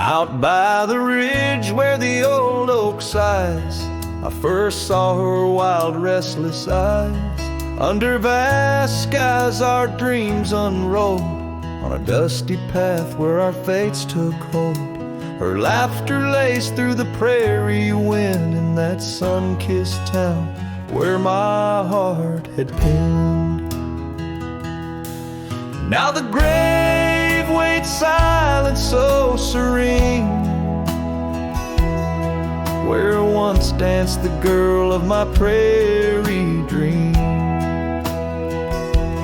Out by the ridge where the old oak sighs, I first saw her wild, restless eyes. Under vast skies our dreams unrolled, on a dusty path where our fates took hold. Her laughter laced through the prairie wind in that sun-kissed town where my heart had pinned. Now the grave waits silent, so serene, where once danced the girl of my prairie dream.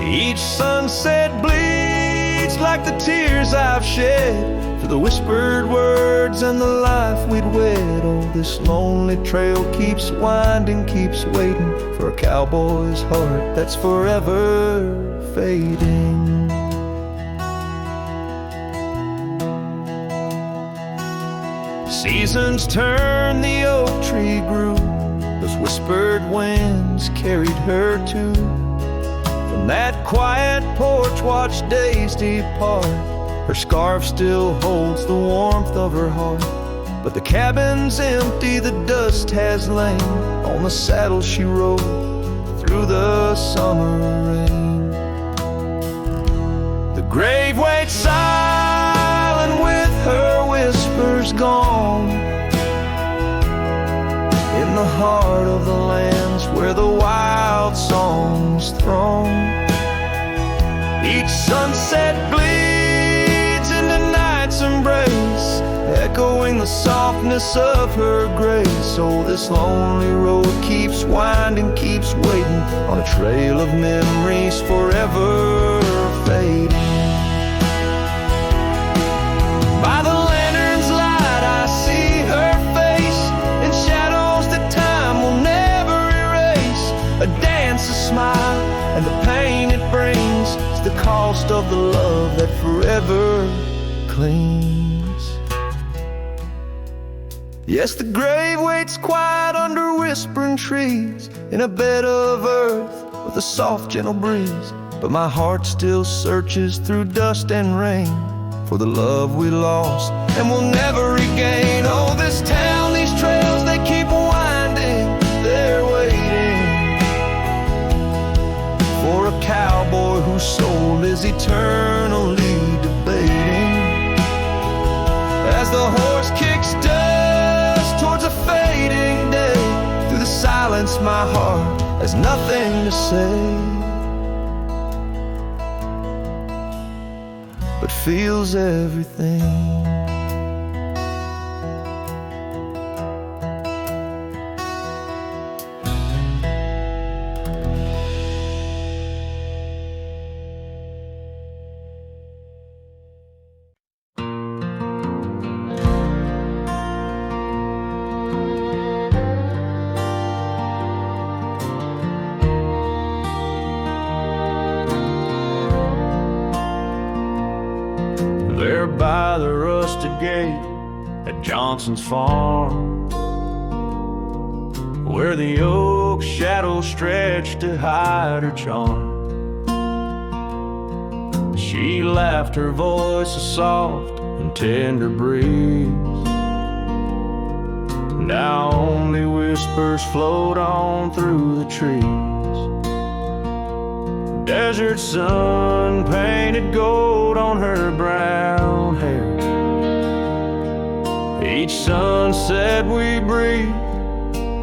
Each sunset bleeds like the tears I've shed for the whispered words and the life we'd wed. Oh, this lonely trail keeps winding, keeps waiting for a cowboy's heart that's forever fading. Seasons turn, the oak tree grew, those whispered winds carried her too. From that quiet porch watch days depart, her scarf still holds the warmth of her heart. But the cabin's empty, the dust has lain on the saddle she rode through the summer rain. The grave waits silent with her whispers gone, in the heart of the lands where the wild songs throng. Each sunset bleeds into night's embrace, echoing the softness of her grace. Oh, this lonely road keeps winding, keeps waiting on a trail of memories forever fading. By the lantern's light I see her face in shadows that time will never erase. A dance, a smile, and the pain it brings is the cost of the love that forever clings. Yes, the grave waits quiet under whispering trees, in a bed of earth with a soft, gentle breeze. But my heart still searches through dust and rain for the love we lost and will never regain. Oh, this town, these trails, they keep winding, they're waiting for a cowboy whose soul is eternally debating. As the horse kicks dust towards a fading day, through the silence my heart has nothing to say, but feels everything. There by the rusted gate at Johnson's farm, where the oak shadows stretched to hide her charm, she laughed, her voice a soft and tender breeze. Now only whispers float on through the trees. Desert sun painted gold on her brown hair. Each sunset we breathe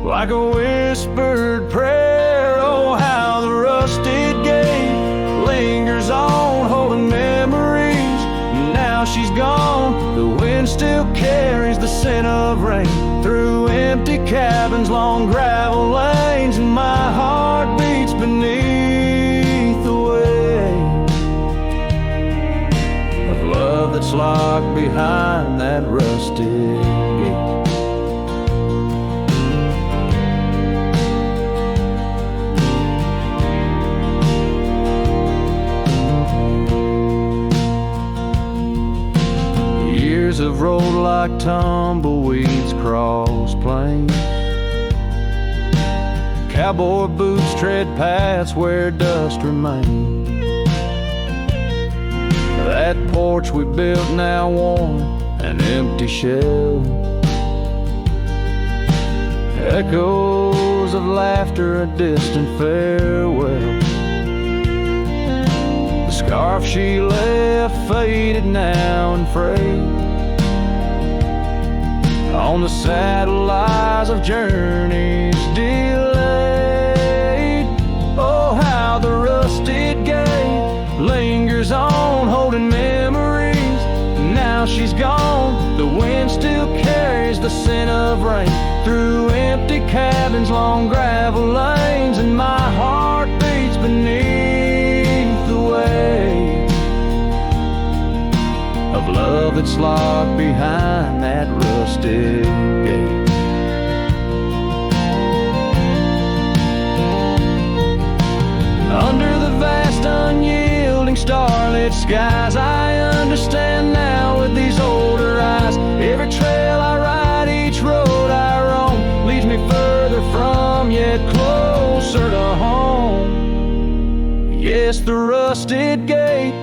like a whispered prayer. Oh, how the rusted gate lingers on, holding memories. Now she's gone, the wind still carries the scent of rain through empty cabins, long gravel lanes, and my heart beats beneath the weight of love that's locked behind that rusted gate. Years have rolled like tumbleweeds cross plains. Cowboy boots tread paths where dust remains. That porch we built now worn an empty shell. Echoes of laughter, a distant farewell. The scarf she left faded now and frayed. On the saddle lies of journeys delayed. Oh, how the rusted gate lingers on, holding memories. Now she's gone, the wind still carries the scent of rain through empty cabins, long gravel lanes, and my heart beats beneath the weight of love that's locked behind that rusted gate. Under the vast unyielding starlit skies, I understand now with these older eyes. Every trail I ride, each road I roam, leads me further from, yet closer to home. Yes, the rusted gate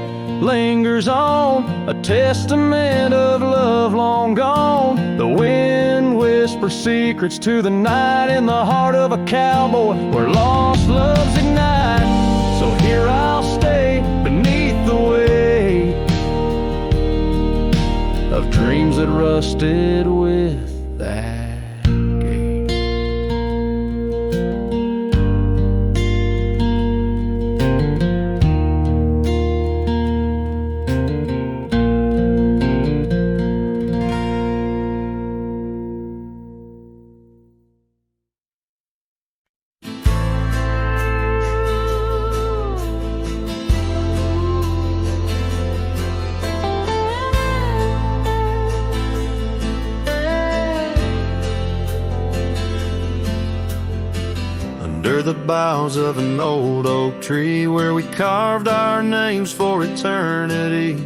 lingers on, a testament of love long gone. The wind whispers secrets to the night in the heart of a cowboy where lost loves ignite. So here I'll stay beneath the weight of dreams that rusted with that gate. Under the boughs of an old oak tree where we carved our names for eternity,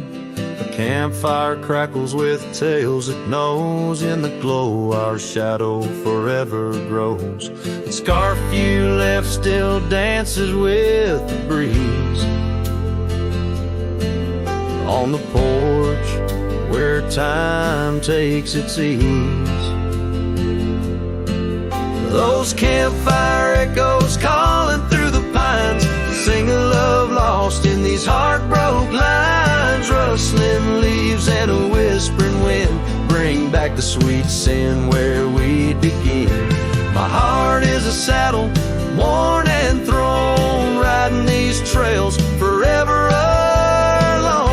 a campfire crackles with tales it knows. In the glow our shadow forever grows. The scarf you left still dances with the breeze on the porch where time takes its ease. Those campfire echoes calling through the pines sing a love lost in these heartbroken lines. Rustling leaves and a whispering wind bring back the sweet sin where we begin. My heart is a saddle, worn and thrown, riding these trails forever alone.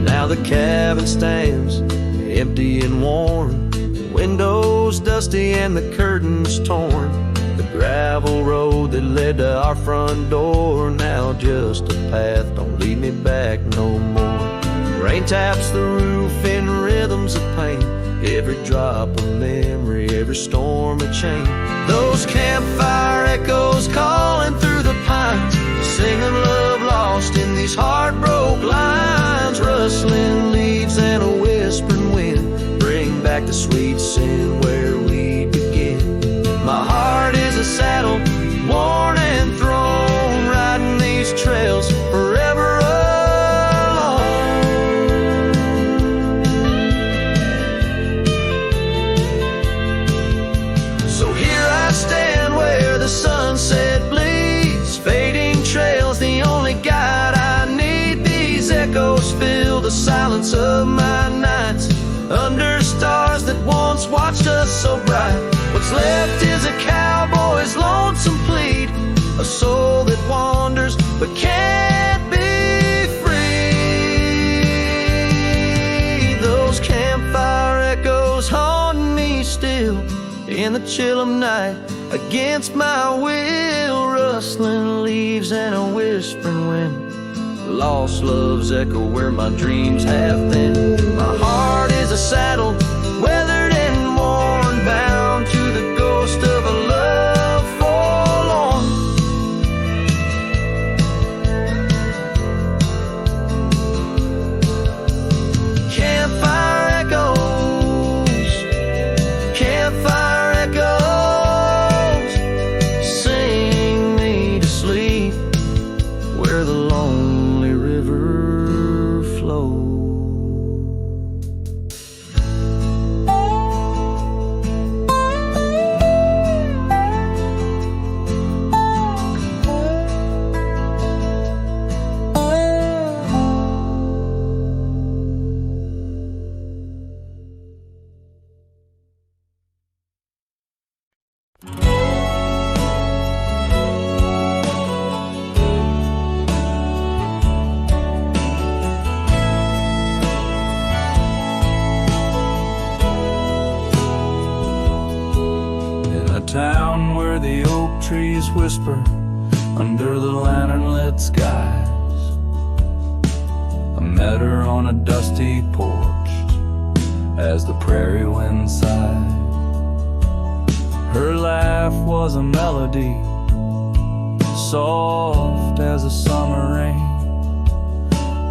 Now the cabin stands empty and worn, windows dusty and the curtains torn. The gravel road that led to our front door, now just a path, don't lead me back no more. Rain taps the roof in rhythms of pain, every drop of memory, every storm a chain. Those campfire echoes calling through the pines, singing love lost in these heartbroken lines. Rustling leaves and a whispering wind bring back the sweet sin where we begin. My heart is a saddle, worn and thrown, riding these trails forever alone. So here I stand where the sunset bleeds, fading trails, the only guide I need. These echoes fill the silence of my nights, under stars that once watched us so bright. What's left is a cowboy's lonesome plead, a soul that wanders but can't be free. Those campfire echoes haunt me still in the chill of night, against my will. Rustling leaves and a whispering wind, lost loves echo where my dreams have been. My heart is a saddle, weathered and worn, bound to the ghost of a love forlorn. Campfire echoes, campfire echoes, sing me to sleep town where the oak trees whisper under the lantern-lit skies. I met her on a dusty porch as the prairie wind sighed. Her laugh was a melody, soft as a summer rain,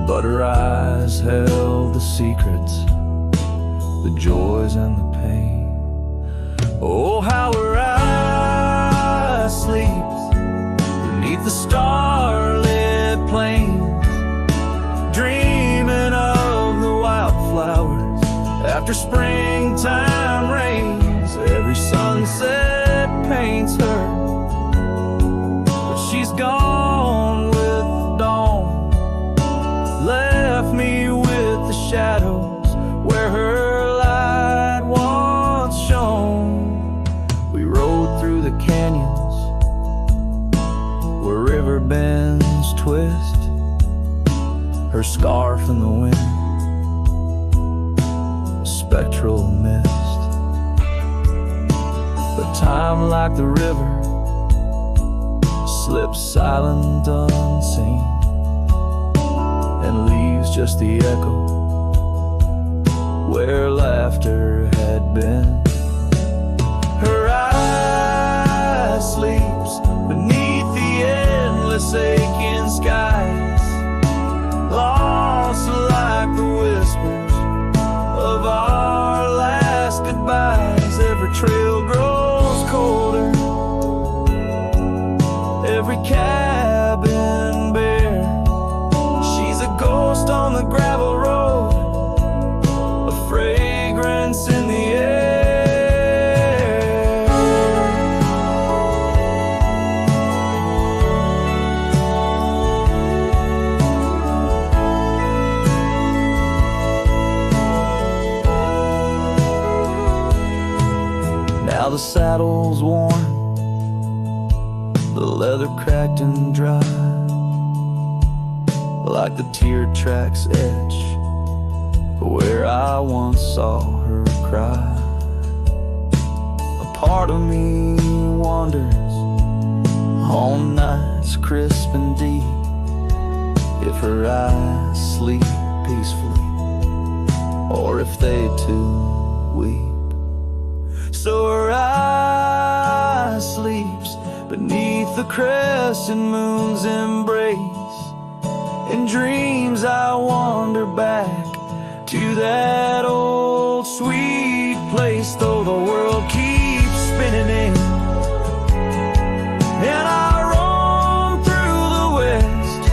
but her eyes held the secrets, the joys and the pain. Oh, how her eyes sleeps beneath the starlit plains, dreaming of the wildflowers after springtime rains. Every sunset paints her, but she's gone with the dawn, left me with the shadows where her light once shone. We rode through the canyons where river bends twist, her scarf in the wind, a spectral mist. But time, like the river, slips silent unseen and leaves just the echo where laughter had been. Her eye sleeps beneath the endless aching skies, lost like the whispers of our last goodbyes. Every trail grows colder, every cabin bare. She's a ghost on the gravel road, a fragrance in the air. Now the saddle's worn, the leather cracked and dry, like the tear tracks etch where I once saw her cry. A part of me wonders on nights crisp and deep if her eyes sleep peacefully or if they too weep. So her eye sleeps beneath the crescent moon's embrace. In dreams I wander back to that old sweet place, though the world keeps spinning in, and I roam through the west.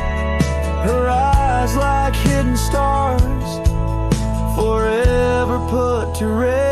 Her eyes like hidden stars, forever put to rest.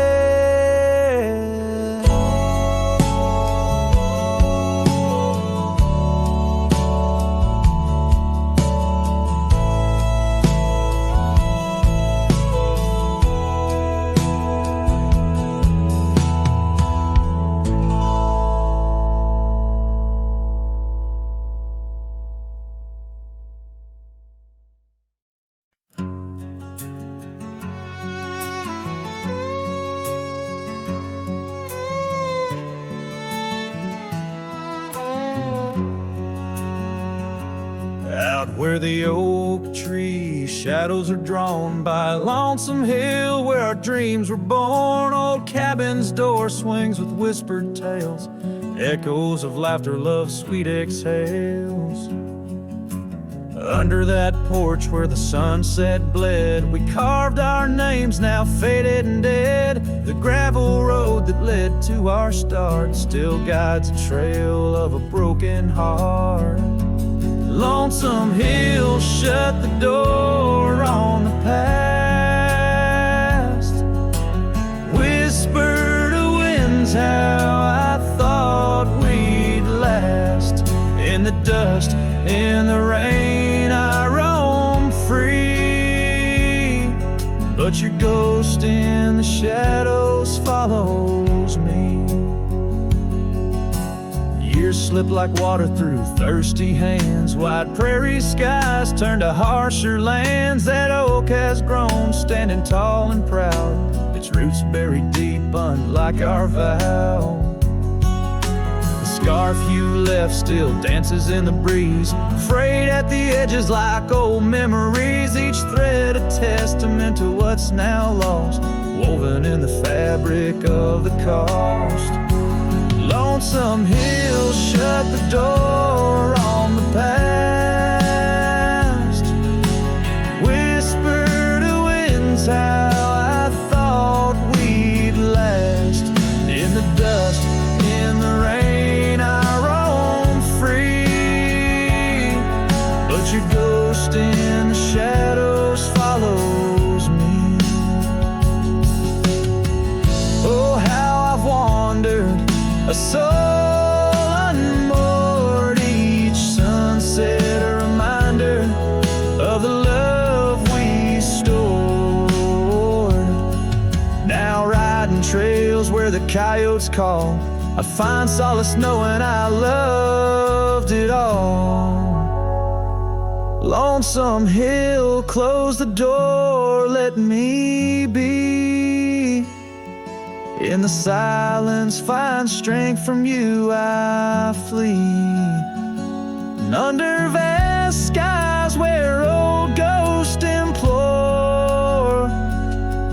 Where the oak tree shadows are drawn by a lonesome hill where our dreams were born. Old cabin's door swings with whispered tales, echoes of laughter, love's sweet exhales. Under that porch where the sunset bled, we carved our names, now faded and dead. The gravel road that led to our start still guides a trail of a broken heart. Lonesome hills shut the door on the past, whisper to winds how I thought we'd last. In the dust, in the rain, I roam free, but your ghost in the shadows follows me. Years slip like water through thirsty hands, wide prairie skies turn to harsher lands. That oak has grown, standing tall and proud, its roots buried deep unlike our vow. scarf you left still dances in the breeze, frayed at the edges like old memories, each thread a testament to what's now lost, woven in the fabric of the cost. Lonesome hills shut the door on the past, whisper to winds how I thought we'd last. In the dust, in the rain, I roam free, but your ghost in the shadows follows me. Oh, how I've wandered, a soul unmoored, each sunset a reminder of the love we stored. Now riding trails where the coyotes call, I find solace knowing I loved it all. Lonesome hill, close the door, let me be. In the silence, find strength from you, I flee. And under vast skies where old ghosts implore,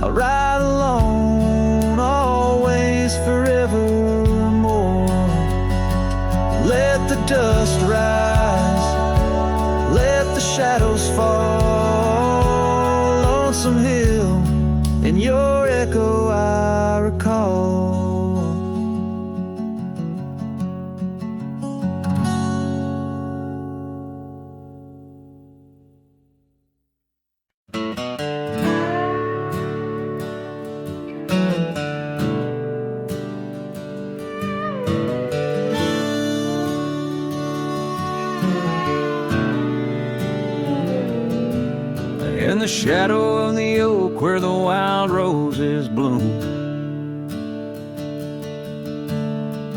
I'll ride alone, always, forevermore. Let the dust rise, let the shadows fall. Lonesome hill, in your echo I recall. In the shadow of the oak where the wild roses bloom,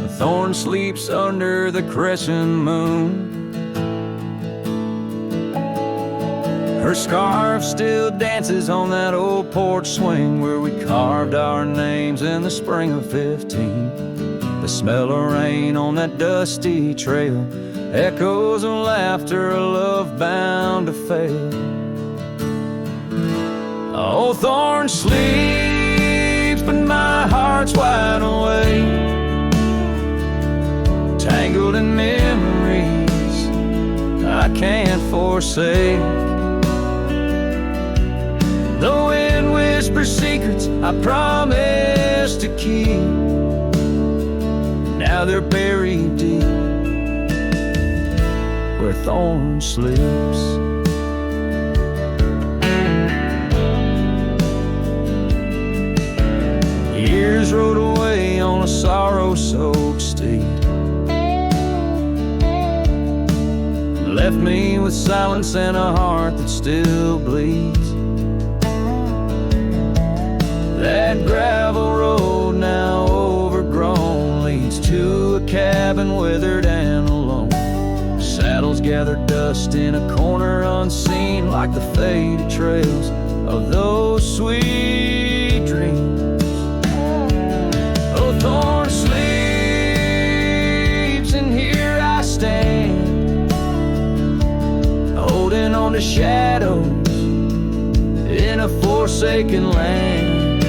the thorn sleeps under the crescent moon. Her scarf still dances on that old porch swing where we carved our names in the spring of 15. The smell of rain on that dusty trail, echoes of laughter, a love bound to fail. Oh, thorn sleeps, but my heart's wide awake, tangled in memories I can't forsake. The wind whispers secrets I promised to keep, now they're buried deep where thorn sleeps. Years rode away on a sorrow-soaked steed, left me with silence and a heart that still bleeds. That gravel road, now overgrown, leads to a cabin withered and alone. Saddles gather dust in a corner unseen, like the faded trails of those sweet dreams. Thorn sleeps, and here I stand, holding on to shadows in a forsaken land.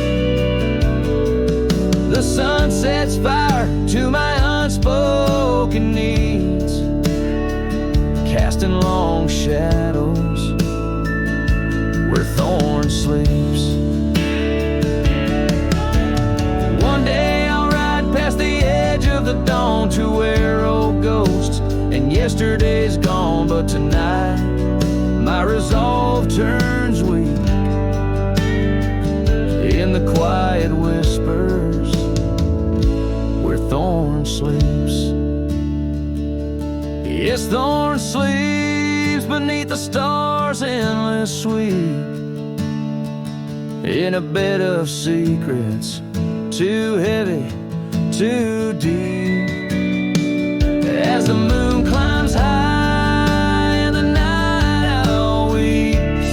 The sun sets fire to my unspoken needs, casting long shadows where thorn sleeps. One day past the edge of the dawn to where old ghosts and yesterday's gone, but tonight my resolve turns weak in the quiet whispers where thorn sleeps. Yes, thorn sleeps beneath the stars' endless sweep, in a bed of secrets too heavy, too deep. As the moon climbs high and the night owl weeps,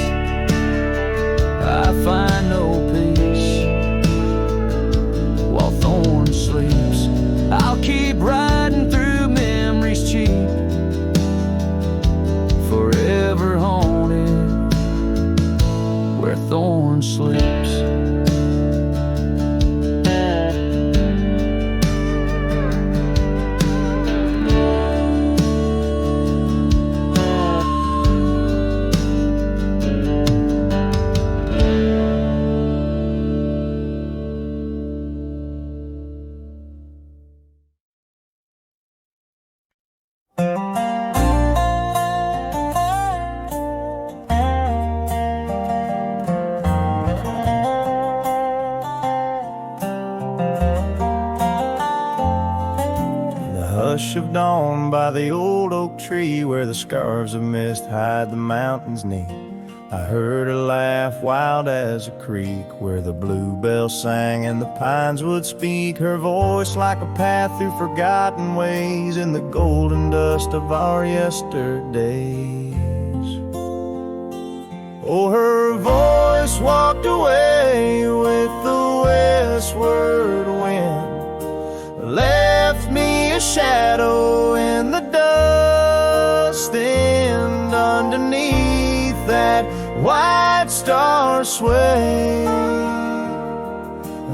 I find no peace while thorn sleeps. I'll keep riding through sleeps. Hush of dawn by the old oak tree, where the scarves of mist hide the mountains neath. I heard her laugh wild as a creek, where the bluebell sang and the pines would speak. Her voice like a path through forgotten ways in the golden dust of our yesterdays. Oh, her voice walked away with the westward wind, left me a shadow in the dust, and underneath that white star sway,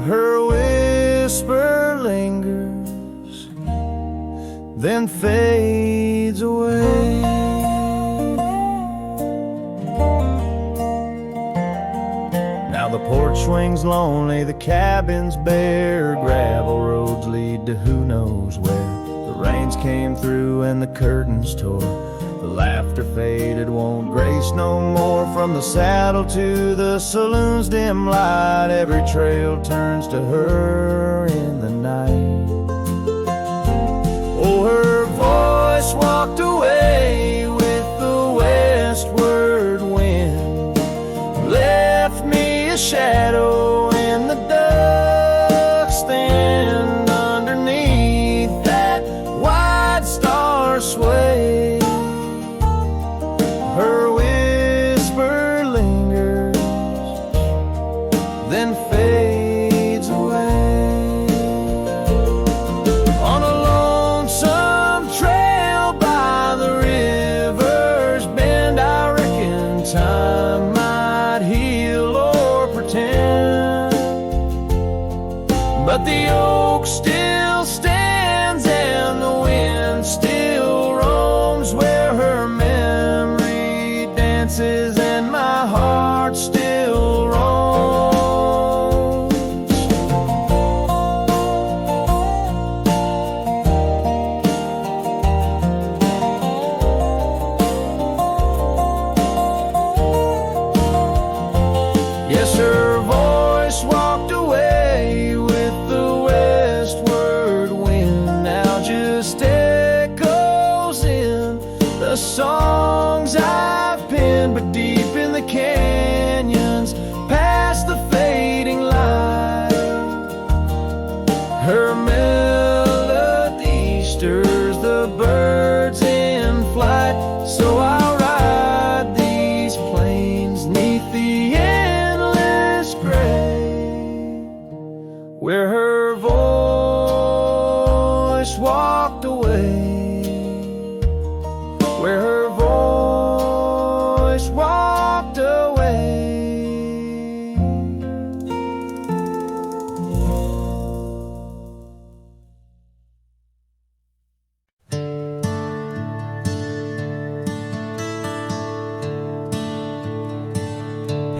her whisper lingers, then fades away. Now the porch swings lonely, the cabin's bare, gravel roads lead to who knows where. The rains came through and the curtains tore, the laughter faded, won't grace no more. From the saddle to the saloon's dim light, every trail turns to her in the night. Oh, her voice walked away with the westward wind, left me a shadow in the dust, and underneath that white star sway, her whisper lingers, then fades away. On a lonesome trail by the river's bend, I reckon time might heal or pretend, but the oak still stands and the wind still roams where her memory dances and my heart still roams. Yes, her voice walked away with the westward wind, now just echoes in the songs I've penned. But deep in the canyons, past the fading light, her melody stirs the birds in flight. So I'll ride these plains neath the endless gray, where her voice walked away, where her voice walked away.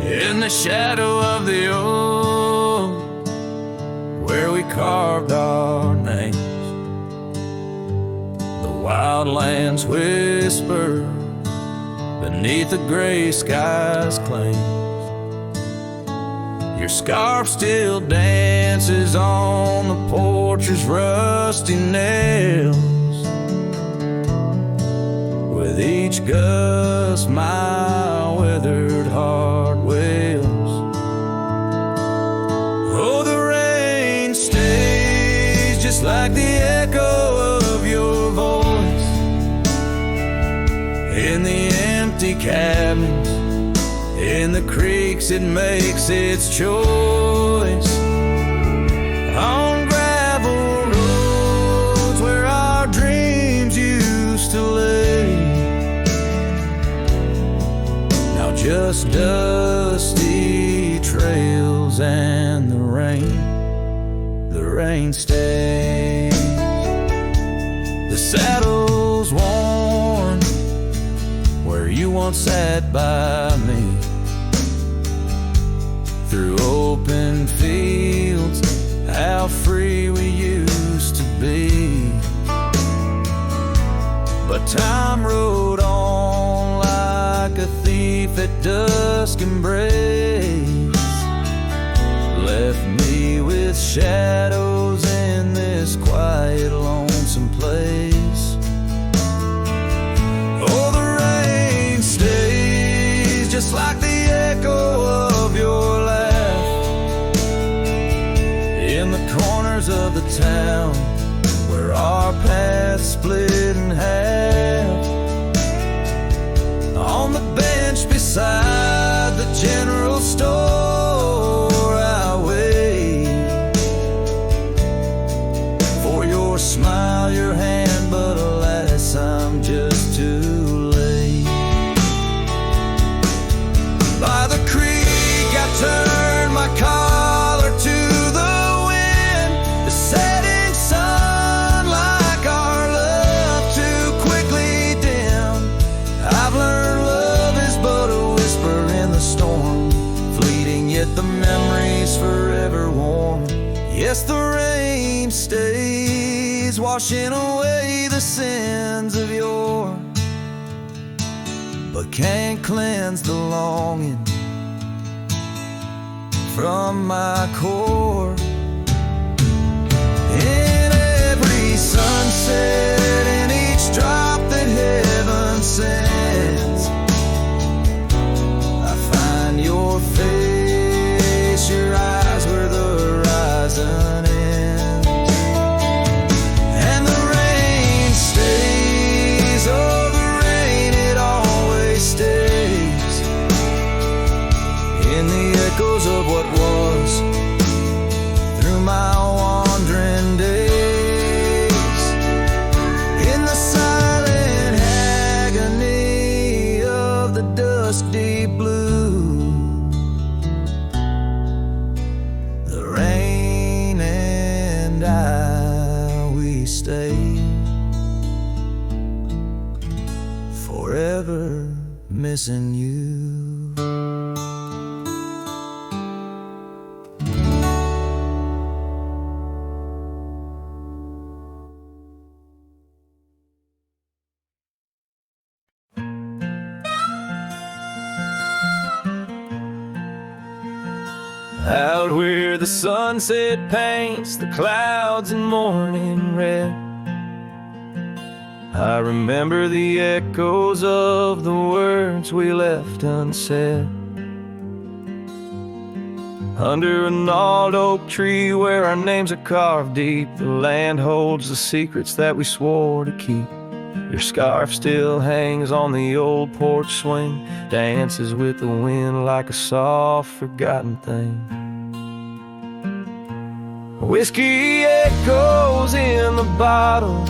In the shadow of the oak, where we carved our names, the wildlands whisper beneath the gray sky's claims. Your scarf still dances on the porch's rusty nails, with each gust my withered heart wails. Oh, the rain stays just like the echo of your voice in the empty cabins, in the creeks it makes its choice, on gravel roads where our dreams used to lay, now just dusty trails. rain stays. The saddle's worn where you once sat by me. Through open fields, how free we used to be. But time rode on like a thief at dusk embrace, left me with shadows in this quiet, lonesome place. Oh, the rain stays just like the echo of your laugh in the corners of the town where our paths split in half. On the bench beside the general store, I wait for your smile, your hand, but alas, I'm just too late. By the creek, I turned my collar to the wind, the setting sun like our love too quickly dim. I've learned love is but a whisper in the storm, fleeting yet the memory's forever warm. Yes, the rain stays, washing away the sins of yore, but can't cleanse the longing from my core. In every sunset, in each drop that heaven sends, I find your face, your eyes where the horizon ends. And the rain stays, oh the rain, it always stays, in the echoes of what was, through my wandering days, in the silent agony of the dusk deep blue. The rain and I, we stay forever missing you. Out where the sunset paints the clouds in morning red, I remember the echoes of the words we left unsaid. Under a gnarled oak tree where our names are carved deep, the land holds the secrets that we swore to keep. Your scarf still hangs on the old porch swing, dances with the wind like a soft forgotten thing. Whiskey echoes in the bottle,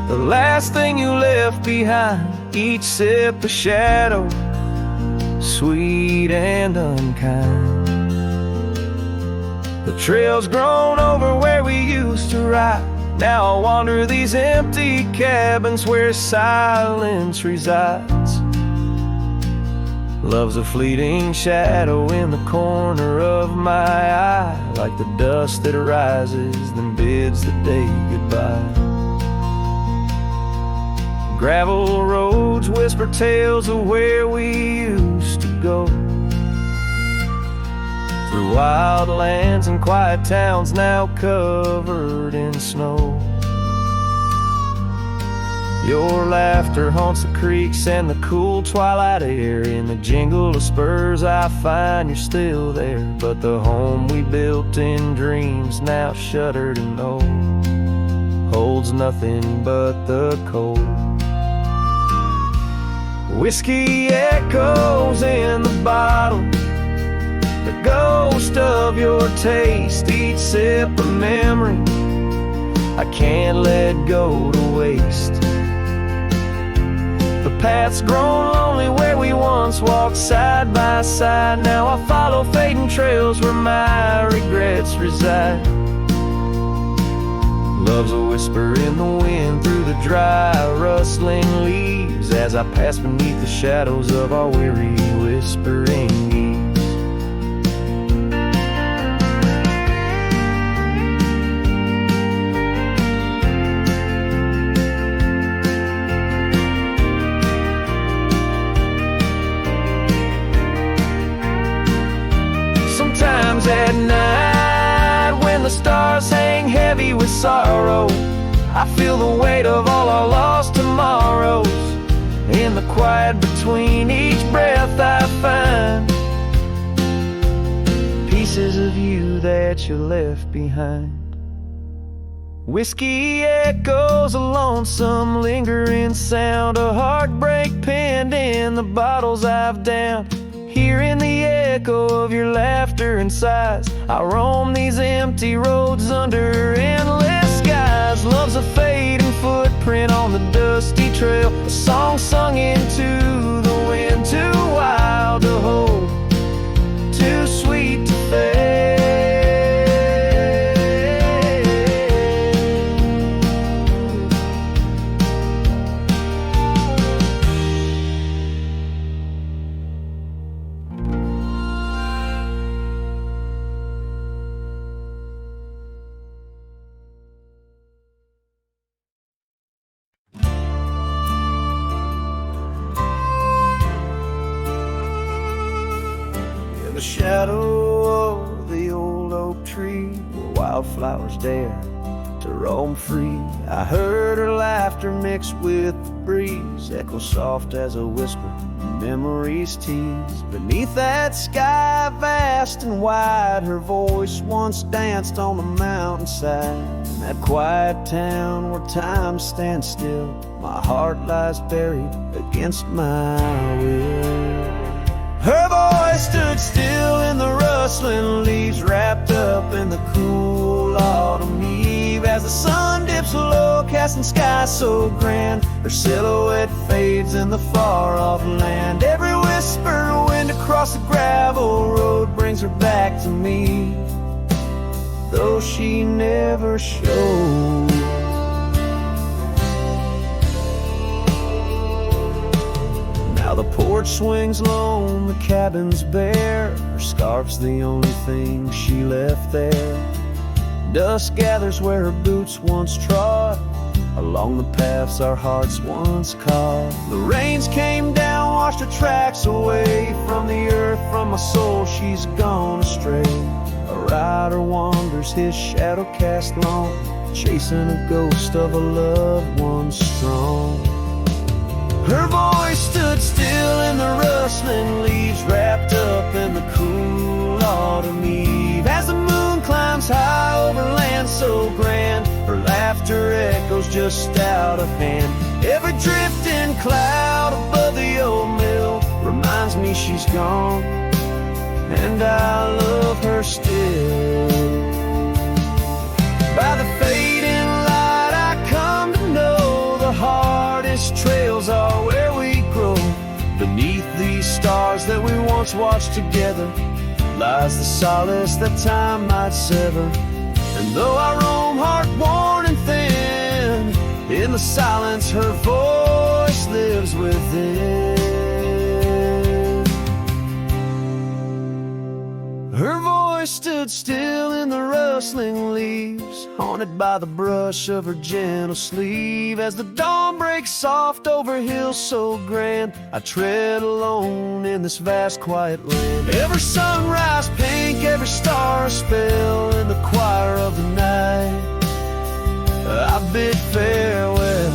the last thing you left behind, each sip a shadow, sweet and unkind. The trail's grown over where we used to ride, now I wander these empty cabins where silence resides. Love's a fleeting shadow in the corner of my eye, like the dust that rises then bids the day goodbye. Gravel roads whisper tales of where we used to go, through wild lands and quiet towns now covered in snow. Your laughter haunts the creeks and the cool twilight air. In the jingle of spurs I find you're still there, but the home we built in dreams, now shuttered and old, holds nothing but the cold. Whiskey echoes in the bottle, the ghost of your taste, each sip a memory I can't let go to waste. The path's grown lonely where we once walked side by side, now I follow fading trails where my regrets reside. Love's a whisper in the wind through the dry, rustling leaves as I pass beneath the shadows of our weary whispering eaves. Sometimes at night, when the stars hang heavy with sorrow, I feel the weight of all our lost tomorrows. In the quiet between each breath I find pieces of you that you left behind. Whiskey echoes, a lonesome lingering sound, a heartbreak penned in the bottles I've downed. Hearing the echo of your laughter and sighs, I roam these empty roads under endless skies. Love's a fading footprint on the dusty trail, a song sung into the wind, too wild to hold, too sweet to fail. Shadow of the old oak tree, where wildflowers dare to roam free, I heard her laughter mixed with the breeze, echo soft as a whisper, memories tease. Beneath that sky vast and wide, her voice once danced on the mountainside. In that quiet town where time stands still, my heart lies buried against my will. Her voice stood still in the rustling leaves, wrapped up in the cool autumn eve. As the sun dips low, casting sky so grand, her silhouette fades in the far-off land. Every whisper wind across the gravel road brings her back to me, though she never showed. Now the porch swings lone, the cabin's bare, her scarf's the only thing she left there. Dust gathers where her boots once trod, along the paths our hearts once caught. The rains came down, washed her tracks away from the earth, from my soul she's gone astray. A rider wanders, his shadow cast long, chasing a ghost of a loved one strong. Her voice stood still in the rustling leaves, wrapped up in the cool autumn eve. As the moon climbs high over land so grand, her laughter echoes just out of hand. Every drifting cloud above the old mill reminds me she's gone, and I love her still. By the fading light I come to know the hardest trails are where we grow. Beneath these stars that we once watched together lies the solace that time might sever. And though I roam heart-worn and thin, in the silence her voice lives within. Her voice stood still in the rustling leaves, haunted by the brush of her gentle sleeve. As the dawn breaks soft over hills so grand, I tread alone in this vast quiet land. Every sunrise pink, every star a spell, in the choir of the night I bid farewell.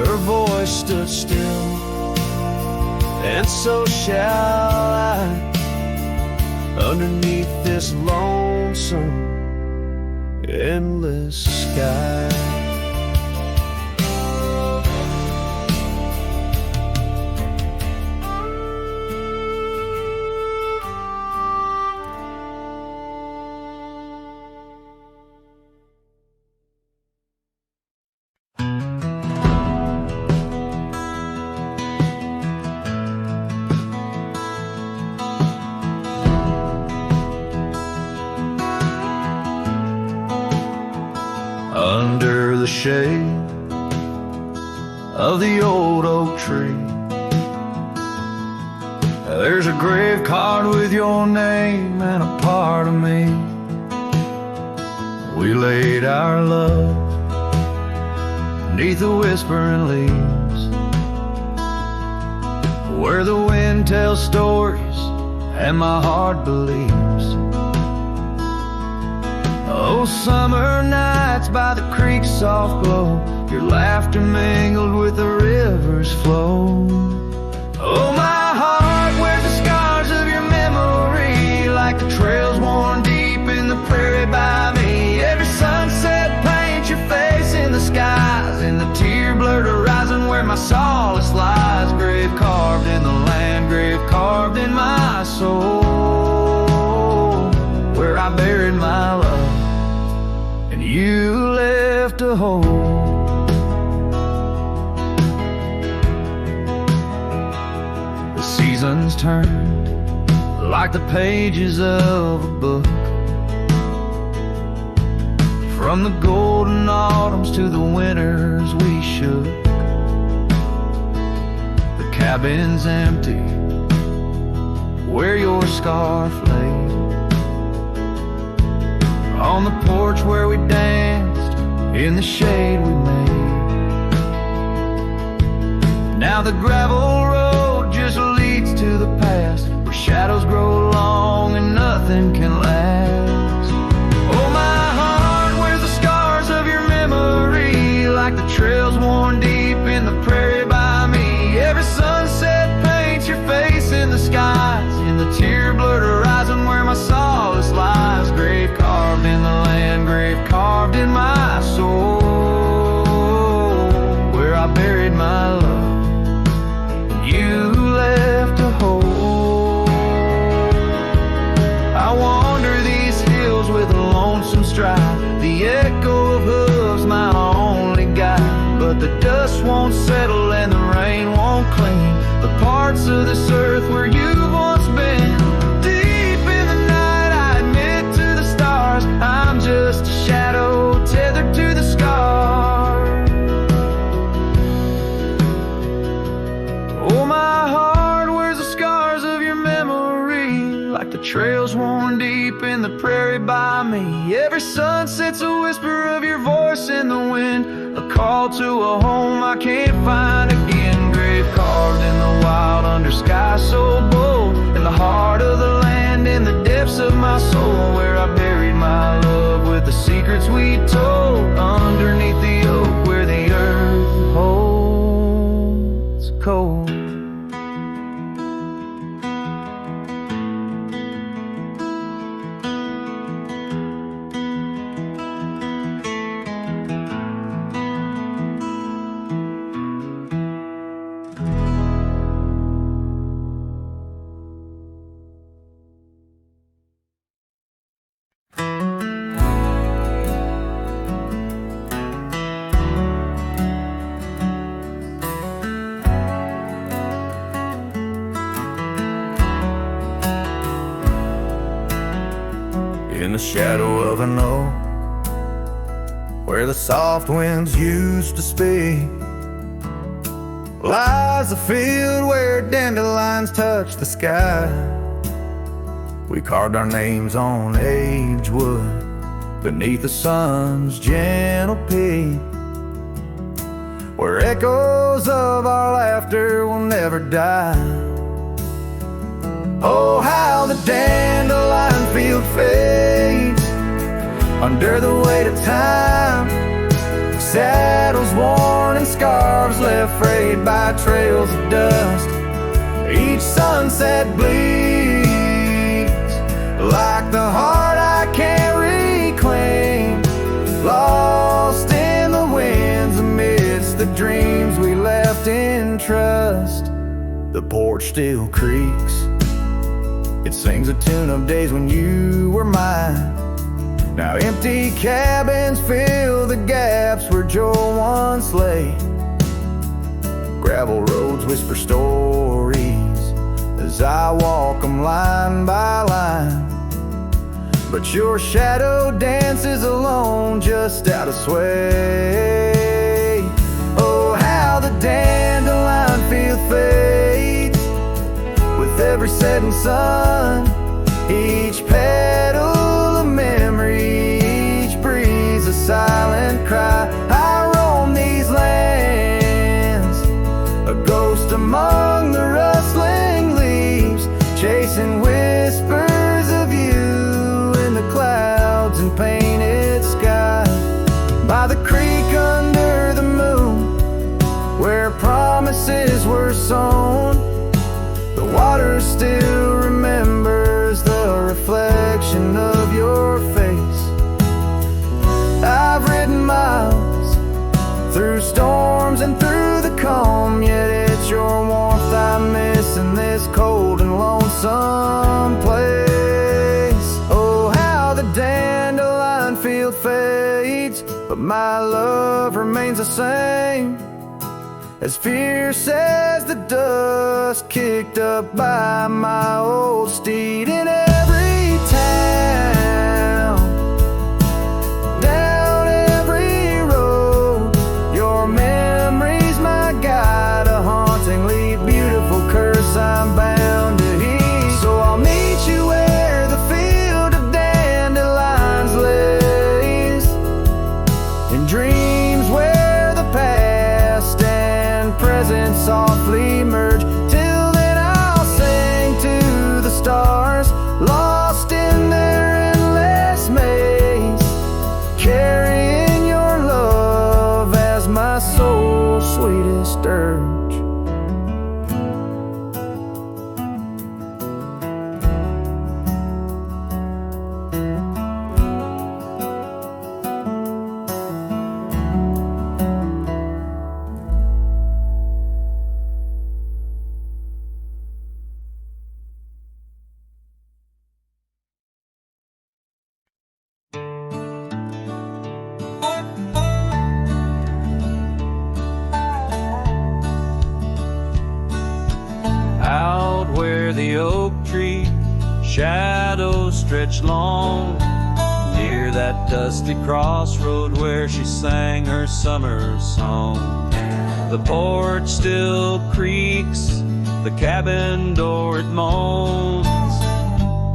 Her voice stood still, and so shall I, underneath this lonesome, endless sky. under the shade of the old oak tree. There's a grave card with your name and a part of me. We laid our love beneath the whispering leaves, where the wind tells stories and my heart believes. Oh, summer nights by the creek's soft glow, your laughter mingled with the river's flow. Oh, my heart wears the scars of your memory, like the trails worn deep in the prairie by me. Every sunset paints your face in the skies, in the tear-blurred horizon where my solace lies. Grave carved in the land, grave carved in my soul, where I buried my love and you left a hole. The seasons turned like the pages of a book, from the golden autumns to the winters we shook. The cabin's empty where your scarf lay, on the porch where we danced in the shade we made. Now the gravel road just leads to the past, where shadows grow long and nothing can last. Oh, my heart wears the scars of your memory, like the trails worn deep in the prairie by me. Every sunset paints your face in the skies, in the tear-blurred horizon where my solace lies. Grave carved in the land, grave carved in my soul, where I buried my love and you left a hole. I wander these hills with a lonesome stride, the echo of hooves my only guide. But the dust won't settle and the rain won't clean the parts of this earth where you've once been. Deep in the night I admit to the stars, I'm just a shadow tethered to the scar. Oh, my heart wears the scars of your memory, like the trails worn deep in the prairie by me. Every sunset's a whisper of your voice in the wind, a call to a home I can't find again. Grave carved in the wild under sky so bold, in the heart of the land, in the depths of my soul, where I buried my love with the secrets we told, underneath the oak where the earth holds cold. In the shadow of an oak, where the soft winds used to speak, lies a field where dandelions touch the sky. We carved our names on aged wood beneath the sun's gentle peak, where echoes of our laughter will never die. Oh, how the dandelion field fades under the weight of time, saddles worn and scarves left frayed by trails of dust. Each sunset bleeds like the heart I can't reclaim, lost in the winds amidst the dreams we left in trust. The porch still creaks, it sings a tune of days when you were mine. Now empty cabins fill the gaps where joy once lay. Gravel roads whisper stories as I walk them line by line. but your shadow dances alone, just out of sway. Oh, how the dandelion field fades with every setting sun. Each petal a memory, each breeze a silent cry. I roam these lands, a ghost among the rustling leaves, chasing whispers of you in the clouds and painted sky. By the creek under the moon, where promises were sown, the water still remembers the reflection of your face. I've ridden miles through storms and through the calm, yet it's your warmth I miss in this cold and lonesome place. Oh, how the dandelion field fades, but my love remains the same, as fierce as the dust kicked up by my old steed. In every town, down every road, your memory's my guide, a hauntingly beautiful curse I'm bound to heed. So I'll meet you where the field of dandelions lays, in dreams where the past and present softly merge. Till then I'll sing to the stars, lost in their endless maze, carrying your love as my soul's sweetest dirge. Out where the oak tree shadows stretch long, near that dusty crossroad where she sang her summer song. The porch still creaks, the cabin door it moans,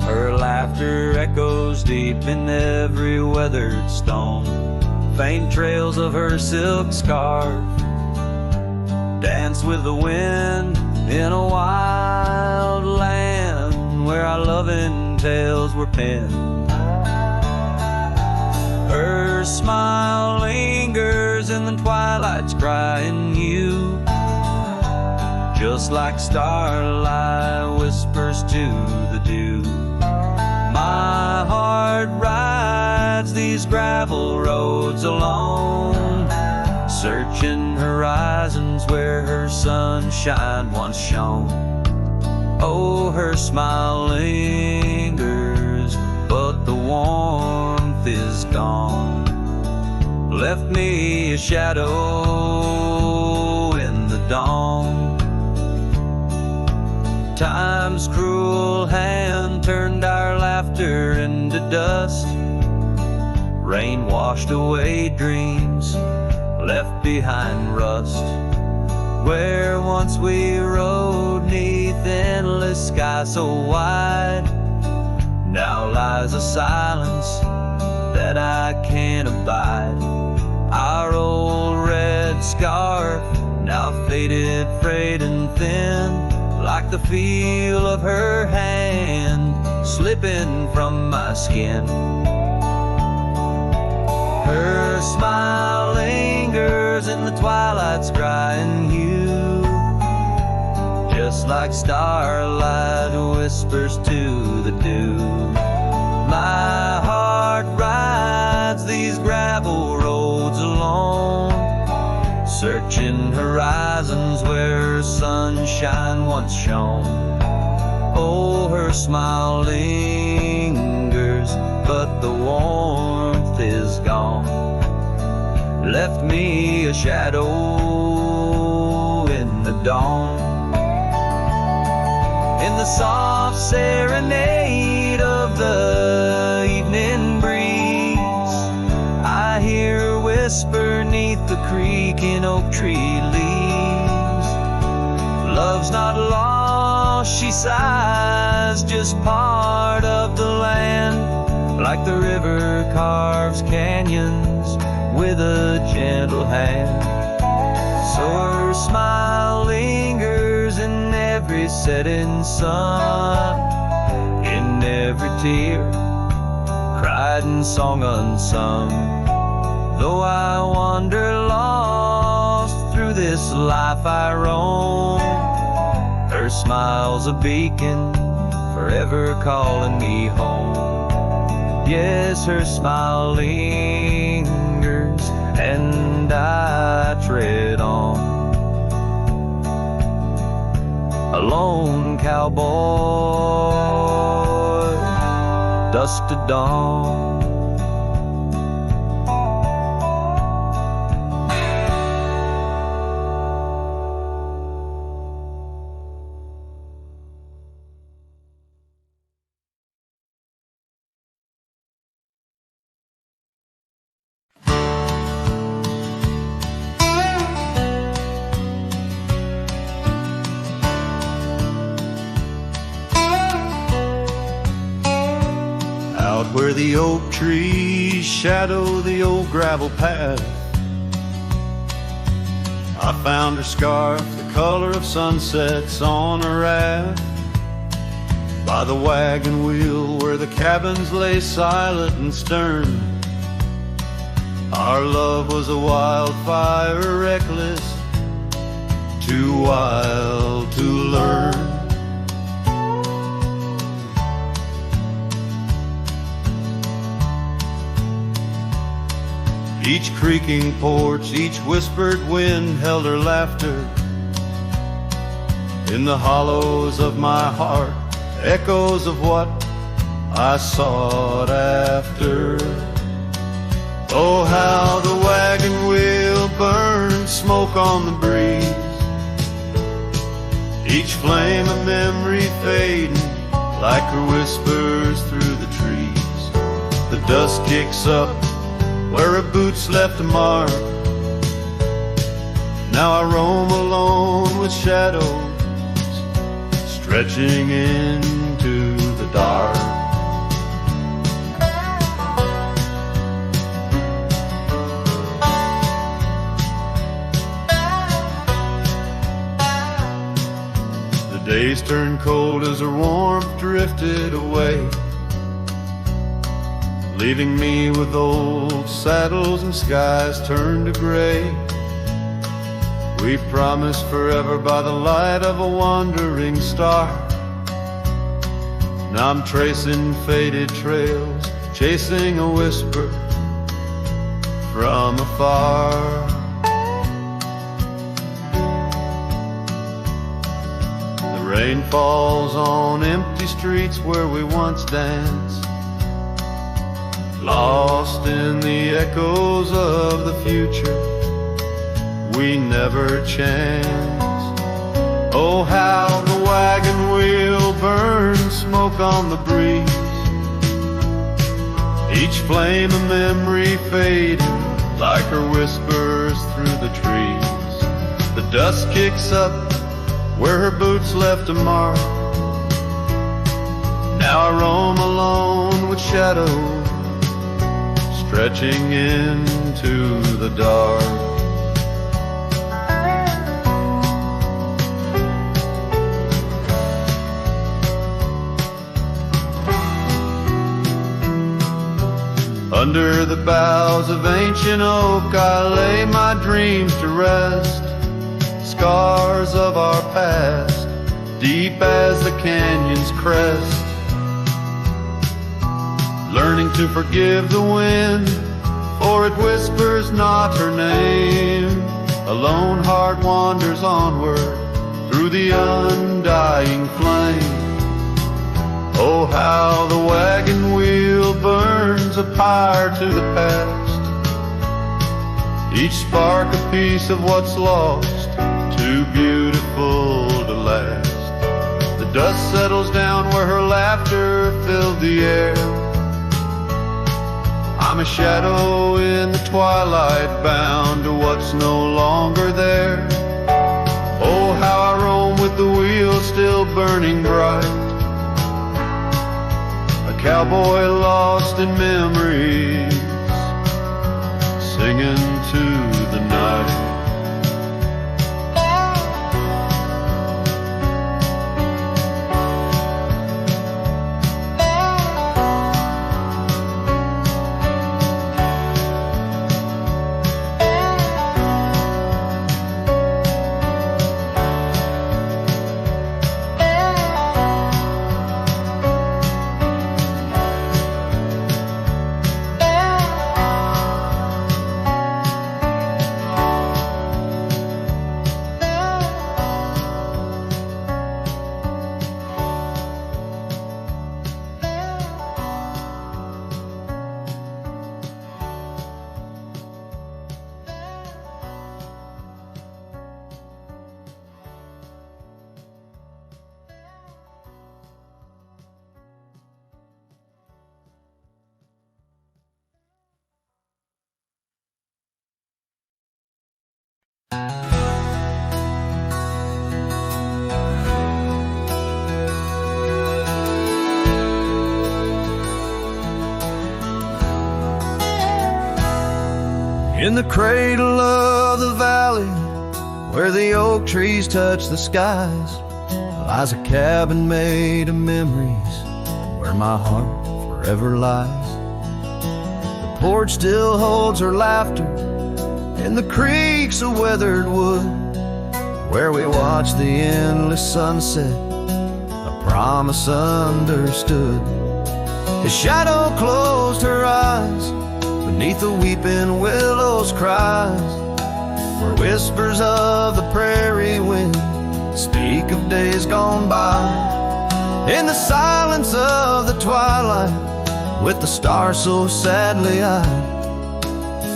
her laughter echoes deep in every weathered stone. Faint trails of her silk scarf dance with the wind in a wild land where our loving tales were penned. Her smile lingers in the twilight's crying hue, just like starlight whispers to the dew. My heart rides these gravel roads alone, searching horizons where her sunshine once shone. Oh, her smile lingers, but the warmth is gone. Left me a shadow in the dawn. Time's cruel hand turned our laughter into dust. Rain washed away dreams, left behind rust. Where once we rode neath endless sky so wide, now lies a silence that I can't abide. Our old red scarf, now faded, frayed and thin, like the feel of her hand slipping from my skin. Her smile lingers in the twilight's crying hue, just like starlight whispers to the dew. My heart rides these gravel roads alone, searching horizons where sunshine once shone. Oh, her smile lingers, but the warmth is gone. Left me a shadow in the dawn. In the soft serenade of the evening underneath the creaking oak tree leaves. Love's not lost, she sighs, just part of the land. Like the river carves canyons with a gentle hand. So her smile lingers in every setting sun, in every tear, cried and song unsung. Though I wander lost through this life I roam, her smile's a beacon, forever calling me home. Yes, her smile lingers, and I tread on. A lone cowboy, dusk to dawn. Where the oak trees shadow the old gravel path, I found her scarf, the color of sunsets on a raft. By the wagon wheel where the cabins lay silent and stern, our love was a wildfire, reckless, too wild to learn. Each creaking porch, each whispered wind held her laughter. In the hollows of my heart, echoes of what I sought after. Oh, how the wagon wheel burned, smoke on the breeze, each flame a memory fading like her whispers through the trees. The dust kicks up where her boots left a mark. Now I roam alone with shadows stretching into the dark. The days turned cold as her warmth drifted away, leaving me with old saddles and skies turned to gray. We promised forever by the light of a wandering star. Now I'm tracing faded trails, chasing a whisper from afar. The rain falls on empty streets where we once danced, lost in the echoes of the future we never chanced. Oh, how the wagon wheel burns, smoke on the breeze, each flame a memory fading like her whispers through the trees. The dust kicks up where her boots left a mark. Now I roam alone with shadows stretching into the dark. Under the boughs of ancient oak I lay my dreams to rest, scars of our past, deep as the canyon's crest. Learning to forgive the wind, for it whispers not her name. A lone heart wanders onward through the undying flame. Oh, how the wagon wheel burns a pyre to the past, each spark a piece of what's lost, too beautiful to last. The dust settles down where her laughter filled the air. I'm a shadow in the twilight, bound to what's no longer there. Oh, how I roam with the wheels still burning bright, a cowboy lost in memories, singing to the night. In the cradle of the valley, where the oak trees touch the skies, lies a cabin made of memories, where my heart forever lies. The porch still holds her laughter, and the creaks of weathered wood, where we watch the endless sunset, a promise understood. His shadow closed her eyes, beneath the weeping willows cries, where whispers of the prairie wind speak of days gone by. In the silence of the twilight, with the stars so sadly eyed,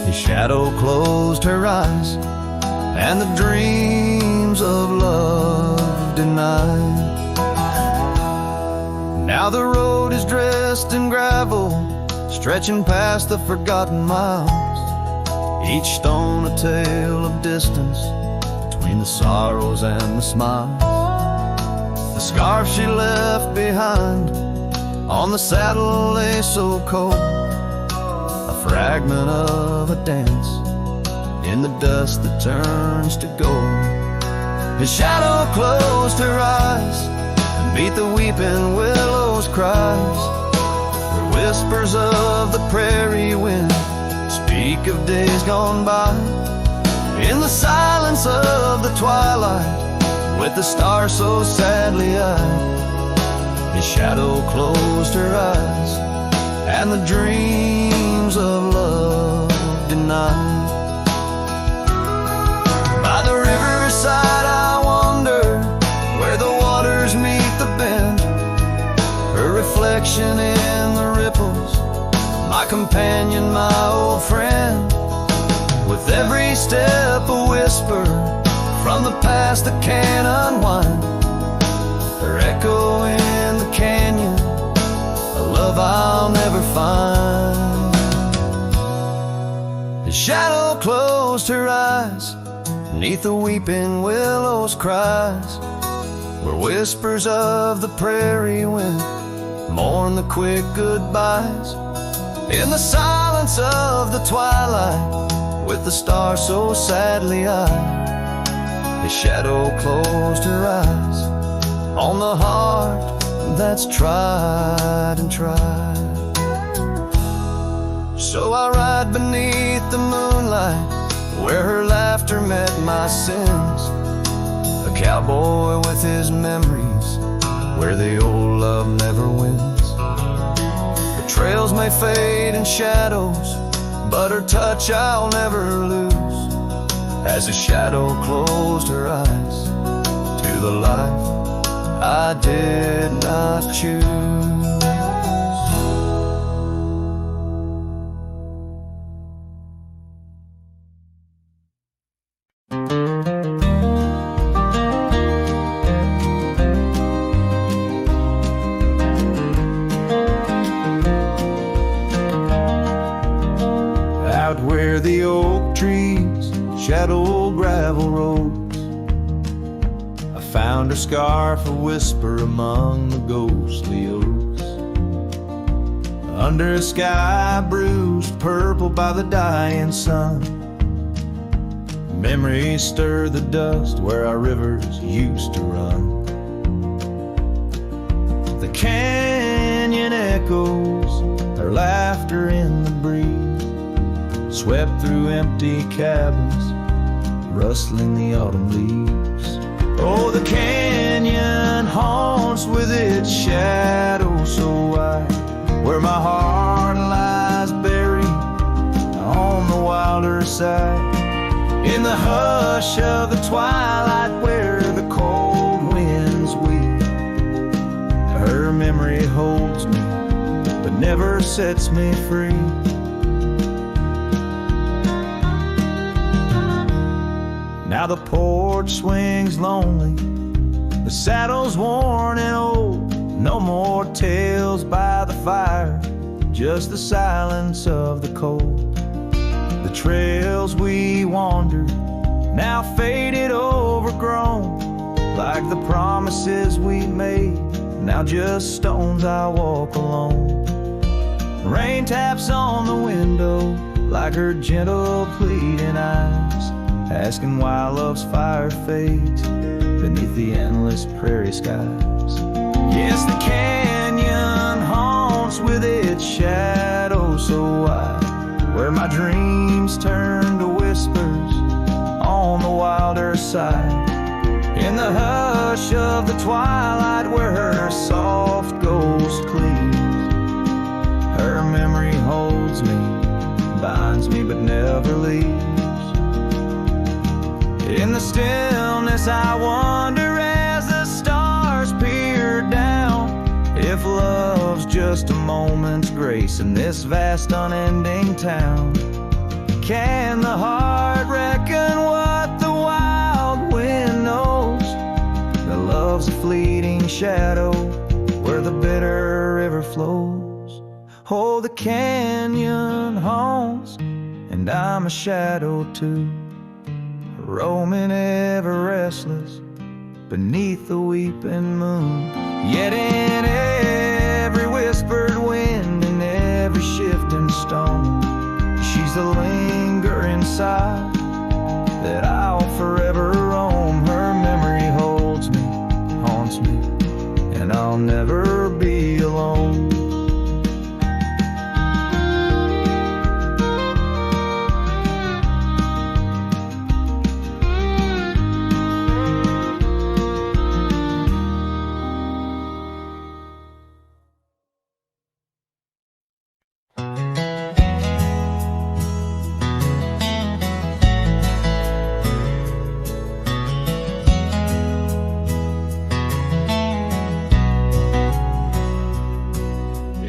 his shadow closed her eyes, and the dreams of love denied. Now the road is dressed in gravel, stretching past the forgotten miles, each stone a tale of distance between the sorrows and the smiles. The scarf she left behind on the saddle lay so cold, a fragment of a dance in the dust that turns to gold. His shadow closed her eyes and beat the weeping willows' cries, whispers of the prairie wind speak of days gone by. In the silence of the twilight, with the stars so sadly eyed, his shadow closed her eyes, and the dreams of love denied. By the riverside I wander, where the waters meet the bend, her reflection in the ripples, my companion, my old friend. With every step a whisper from the past that can't unwind, her echo in the canyon, a love I'll never find. His shadow closed her eyes, beneath the weeping willows cries, where whispers of the prairie wind mourn the quick goodbyes. In the silence of the twilight, with the stars so sadly eyed, his shadow closed her eyes on the heart that's tried and tried. So I ride beneath the moonlight, where her laughter met my sins, a cowboy with his memories, where the old love never wins. The trails may fade in shadows, but her touch I'll never lose, as a shadow closed her eyes to the life I did not choose. shadow gravel roads. I found her scarf a whisper among the ghostly oaks. Under a sky bruised purple by the dying sun, memories stir the dust where our rivers used to run. The canyon echoes, their laughter in the breeze, swept through empty cabins, rustling the autumn leaves. Oh, the canyon haunts with its shadow so wide, where my heart lies buried on the wilder side. In the hush of the twilight where the cold winds weep, her memory holds me but never sets me free. Now the porch swings lonely, the saddle's worn and old. No more tales by the fire, just the silence of the cold. The trails we wandered, now faded, overgrown, like the promises we made, now just stones I walk alone. Rain taps on the window like her gentle pleading eyes, asking why love's fire fades beneath the endless prairie skies. Yes, the canyon haunts with its shadow so wide, where my dreams turn to whispers on the wilder side. In the hush of the twilight where her soft ghost cleaves, her memory holds me, binds me but never leaves. In the stillness I wonder as the stars peer down, if love's just a moment's grace in this vast unending town. Can the heart reckon what the wild wind knows? That love's a fleeting shadow where the bitter river flows. Oh, the canyon haunts, and I'm a shadow too, roaming ever restless beneath the weeping moon. Yet in every whispered wind and every shifting stone, she's the lingering sigh that I'll forever roam. Her memory holds me, haunts me, and I'll never be alone.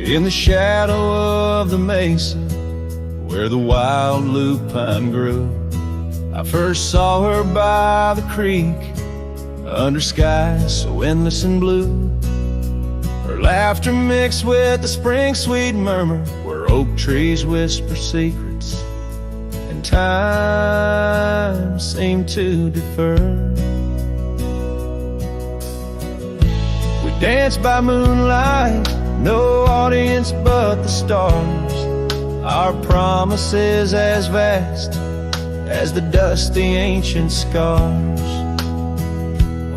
In the shadow of the mesa where the wild lupine grew, I first saw her by the creek under skies so endless and blue. Her laughter mixed with the spring sweet murmur where oak trees whisper secrets and time seemed to defer. We danced by moonlight, no audience but the stars, our promises as vast as the dusty ancient scars.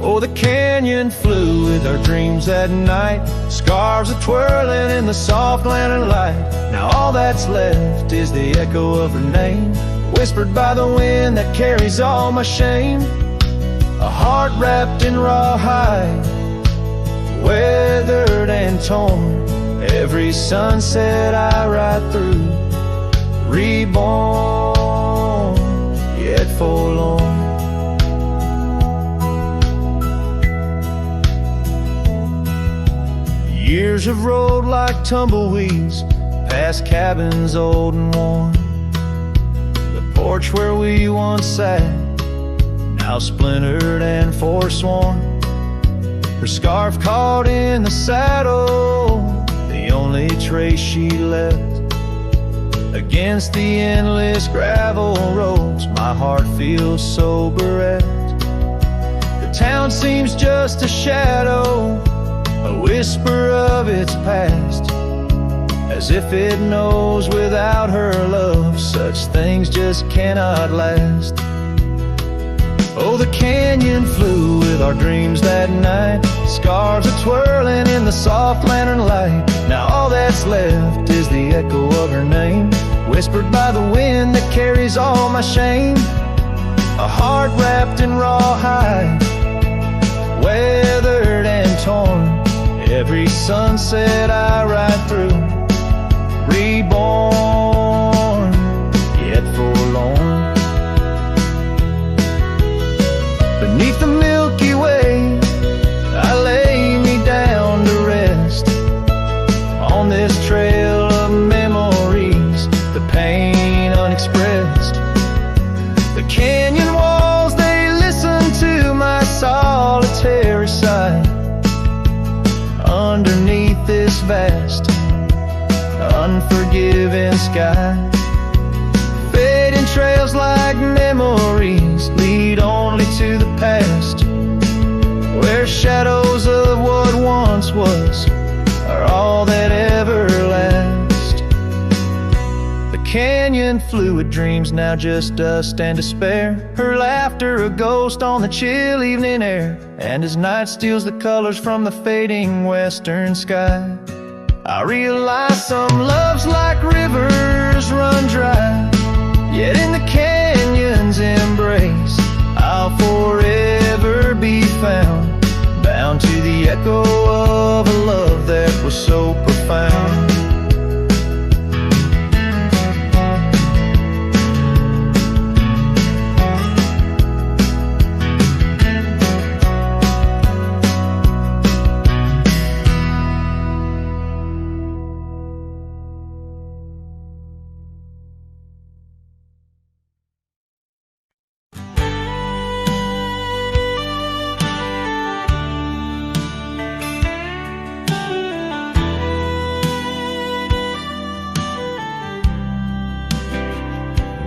Oh, the canyon flew with our dreams that night, scarves are twirling in the soft lantern light. Now all that's left is the echo of her name, whispered by the wind that carries all my shame. A heart wrapped in rawhide, weathered and torn, every sunset I ride through, reborn, yet forlorn. Years have rolled like tumbleweeds past cabins old and worn. The porch where we once sat, now splintered and forsworn. Her scarf caught in the saddle, the only trace she left, a Against the endless gravel roads, my heart feels so bereft. The town seems just a shadow, a whisper of its past, as if it knows without her love such things just cannot last. Oh, the canyon flew with our dreams that night. Scarves are twirling in the soft lantern light. Now all that's left is the echo of her name, whispered by the wind that carries all my shame. A heart wrapped in rawhide, weathered and torn. Every sunset I ride through, reborn, yet forlorn. Beneath the Milky Way, I lay me down to rest on this trail of memories, the pain unexpressed. The canyon walls, they listen to my solitary sigh. Underneath this vast, unforgiving sky, fading trails like memories lead only to the past, where shadows of what once was are all that ever last. The canyon flew with dreams, now just dust and despair. Her laughter a ghost on the chill evening air, and as night steals the colors from the fading western sky, I realize some loves like rivers run dry, yet in the canyon's embrace I'll forever be found, bound to the echo of a love that was so profound.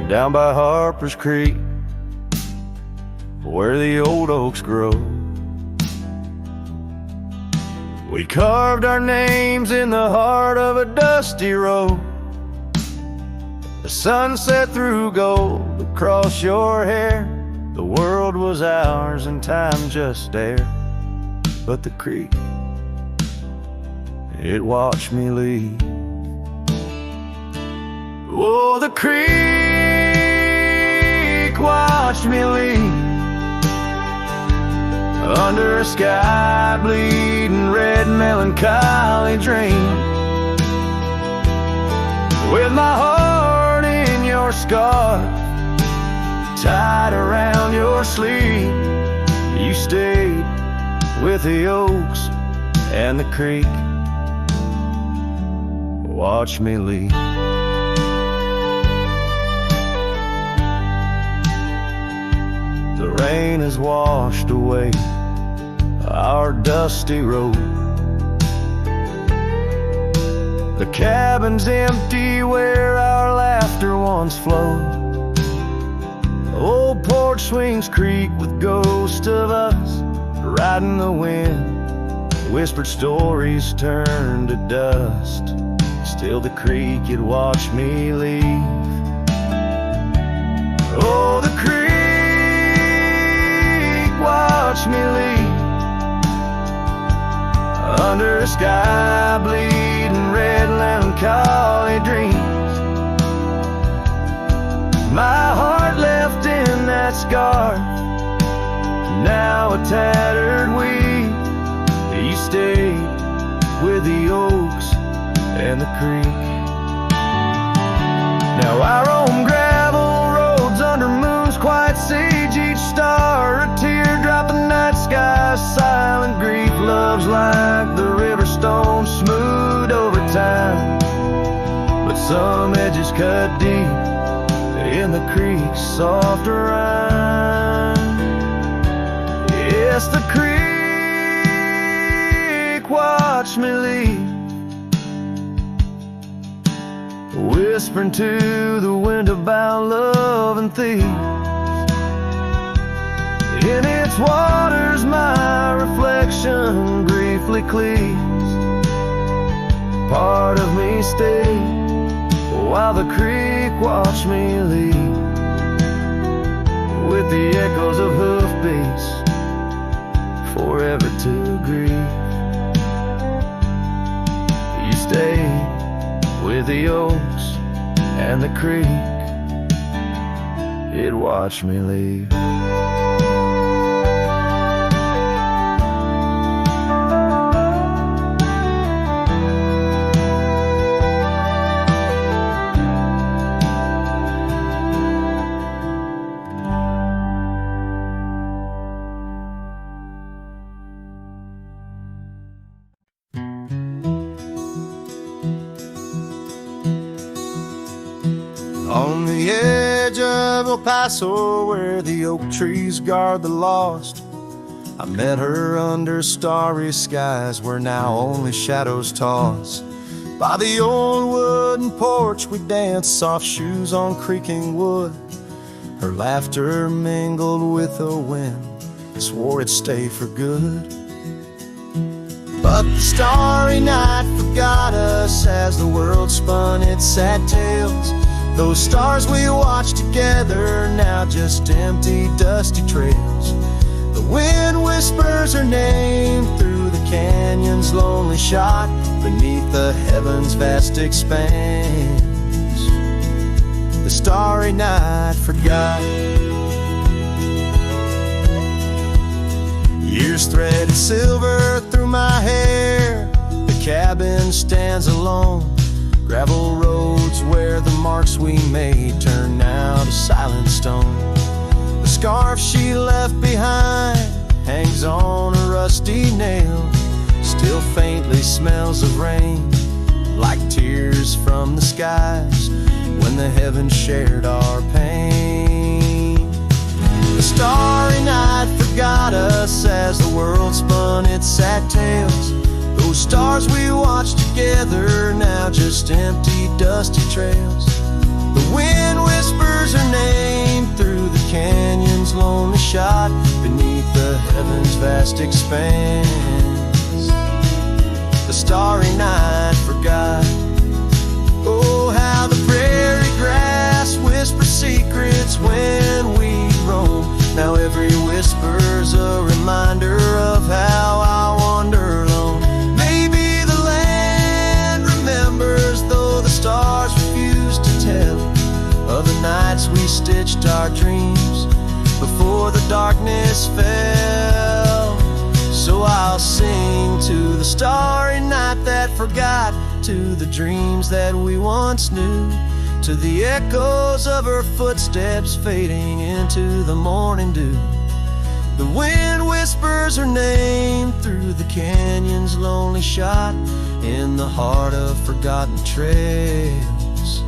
Down by Harper's Creek, where the old oaks grow, we carved our names in the heart of a dusty road. The sun set through gold across your hair. The world was ours and time just stared. But the creek, it watched me leave. Oh, the creek watched me leave, under a sky bleeding red melancholy dream, with my heart in your scarf tied around your sleeve. You stayed with the oaks and the creek. Watch me leave. The rain has washed away our dusty road. The cabin's empty where our laughter once flowed. Old porch swings creak with ghosts of us riding the wind. Whispered stories turn to dust. Still the creek, it watched me leave. Oh, the creek watched me leave, under a sky bleeding red melancholy dreams. My heart left in that scar, now a tattered weed. You stayed with the oaks and the creek. Now I roam gravel roads under moons quite siege. Each star a teardrop, the night sky's silent grief. Love's like the river stone, smooth over time, but some edges cut deep in the creek's soft rhyme. Yes, the creek watched me leave, whispering to the wind about love and thieves. In its waters my reflection briefly cleaves. Part of me stayed while the creek watched me leave, with the echoes of hoofbeats forever to grieve. You stayed with the oaks and the creek, it watched me leave. On the edge of El Paso, where the oak trees guard the lost, I met her under starry skies where now only shadows toss. By the old wooden porch we danced, soft shoes on creaking wood. Her laughter mingled with the wind, swore it'd stay for good. But the starry night forgot us as the world spun its sad tales. Those stars we watched together, now just empty, dusty trails. The wind whispers her name through the canyon's lonely shot, beneath the heaven's vast expanse. The starry night forgot. Years threaded silver through my hair. The cabin stands alone. Gravel roads where the marks we made turn now to silent stone. The scarf she left behind hangs on a rusty nail, still faintly smells of rain, like tears from the skies when the heavens shared our pain. The starry night forgot us as the world spun its sad tales. Those stars we watched together, now just empty, dusty trails. The wind whispers her name through the canyon's lonely shot, beneath the heaven's vast expanse. The starry night forgot. Oh, how the prairie grass whispers secrets when we roam. Now every whisper's a reminder of how I wander alone. Maybe the land remembers, though the stars refuse to tell, of the nights we stitched our dreams before the darkness fell. So I'll sing to the starry night that forgot, to the dreams that we once knew, to the echoes of her footsteps fading into the morning dew. The wind whispers her name through the canyon's lonely shot, in the heart of forgotten trails,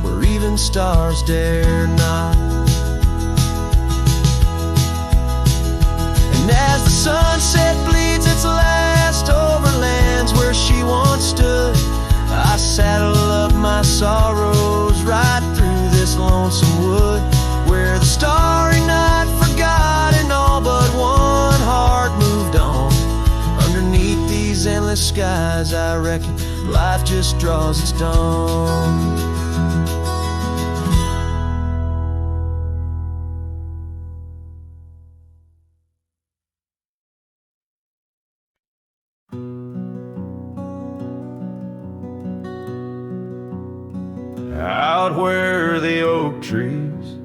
where even stars dare not. And as the sunset bleeds its last over lands where she once stood, I saddle up my sorrows right through this lonesome wood, where the starry night forgot and all but one heart moved on. Underneath these endless skies, I reckon life just draws its dawn. Out where the oak trees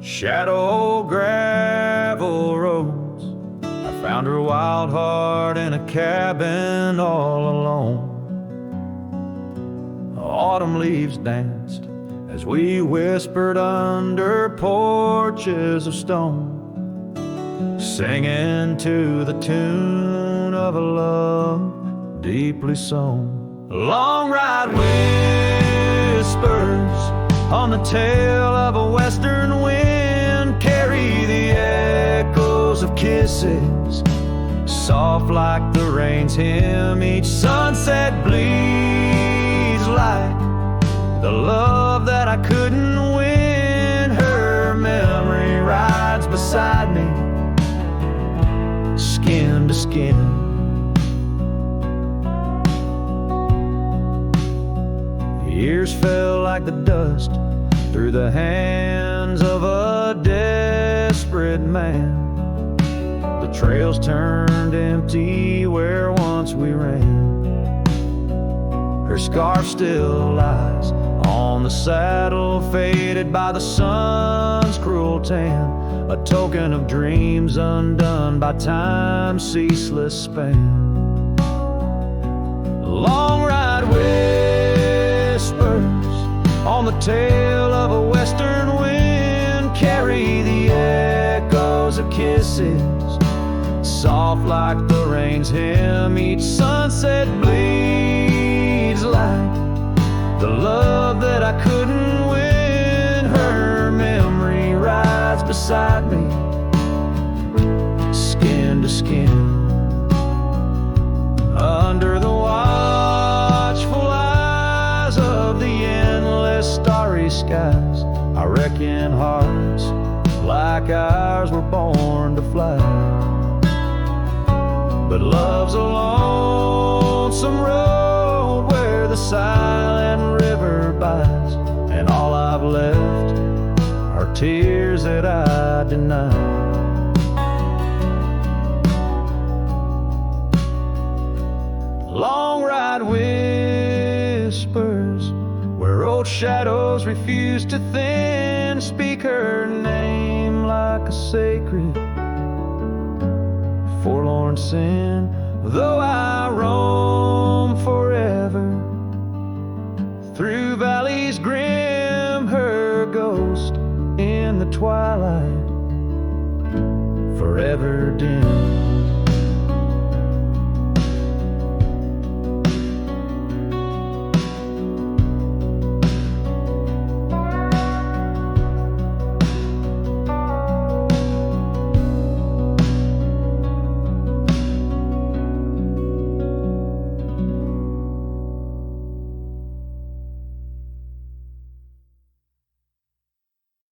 shadow gravel roads, I found her wild heart in a cabin all alone. Autumn leaves danced as we whispered under porches of stone, singing to the tune of a love deeply sown. Long ride whispers on the tail of a western wind carry the echoes of kisses, soft like the rain's hymn. Each sunset bleeds like the love that I couldn't win. Her memory rides beside me, skin to skin. Years fell like the dust through the hands of a desperate man. The trails turned empty where once we ran. Her scarf still lies on the saddle, faded by the sun's cruel tan, a token of dreams undone by time's ceaseless span. Long ride whispers on the tail of a western wind carry the echoes of kisses, soft like the rain's hymn. Each sunset bleeds like the love that I couldn't win. Her memory rides beside me, skin to skin. Under the watchful eyes of the endless starry skies, I reckon hearts like ours were born to fly. But love's a lonesome road where the silent river bides, and all I've left are tears that I deny. Long ride whispers where old shadows refuse to thin, speak her name like a sacred forlorn sin. Though I roam forever through valleys grim, her ghost in the twilight forever dim.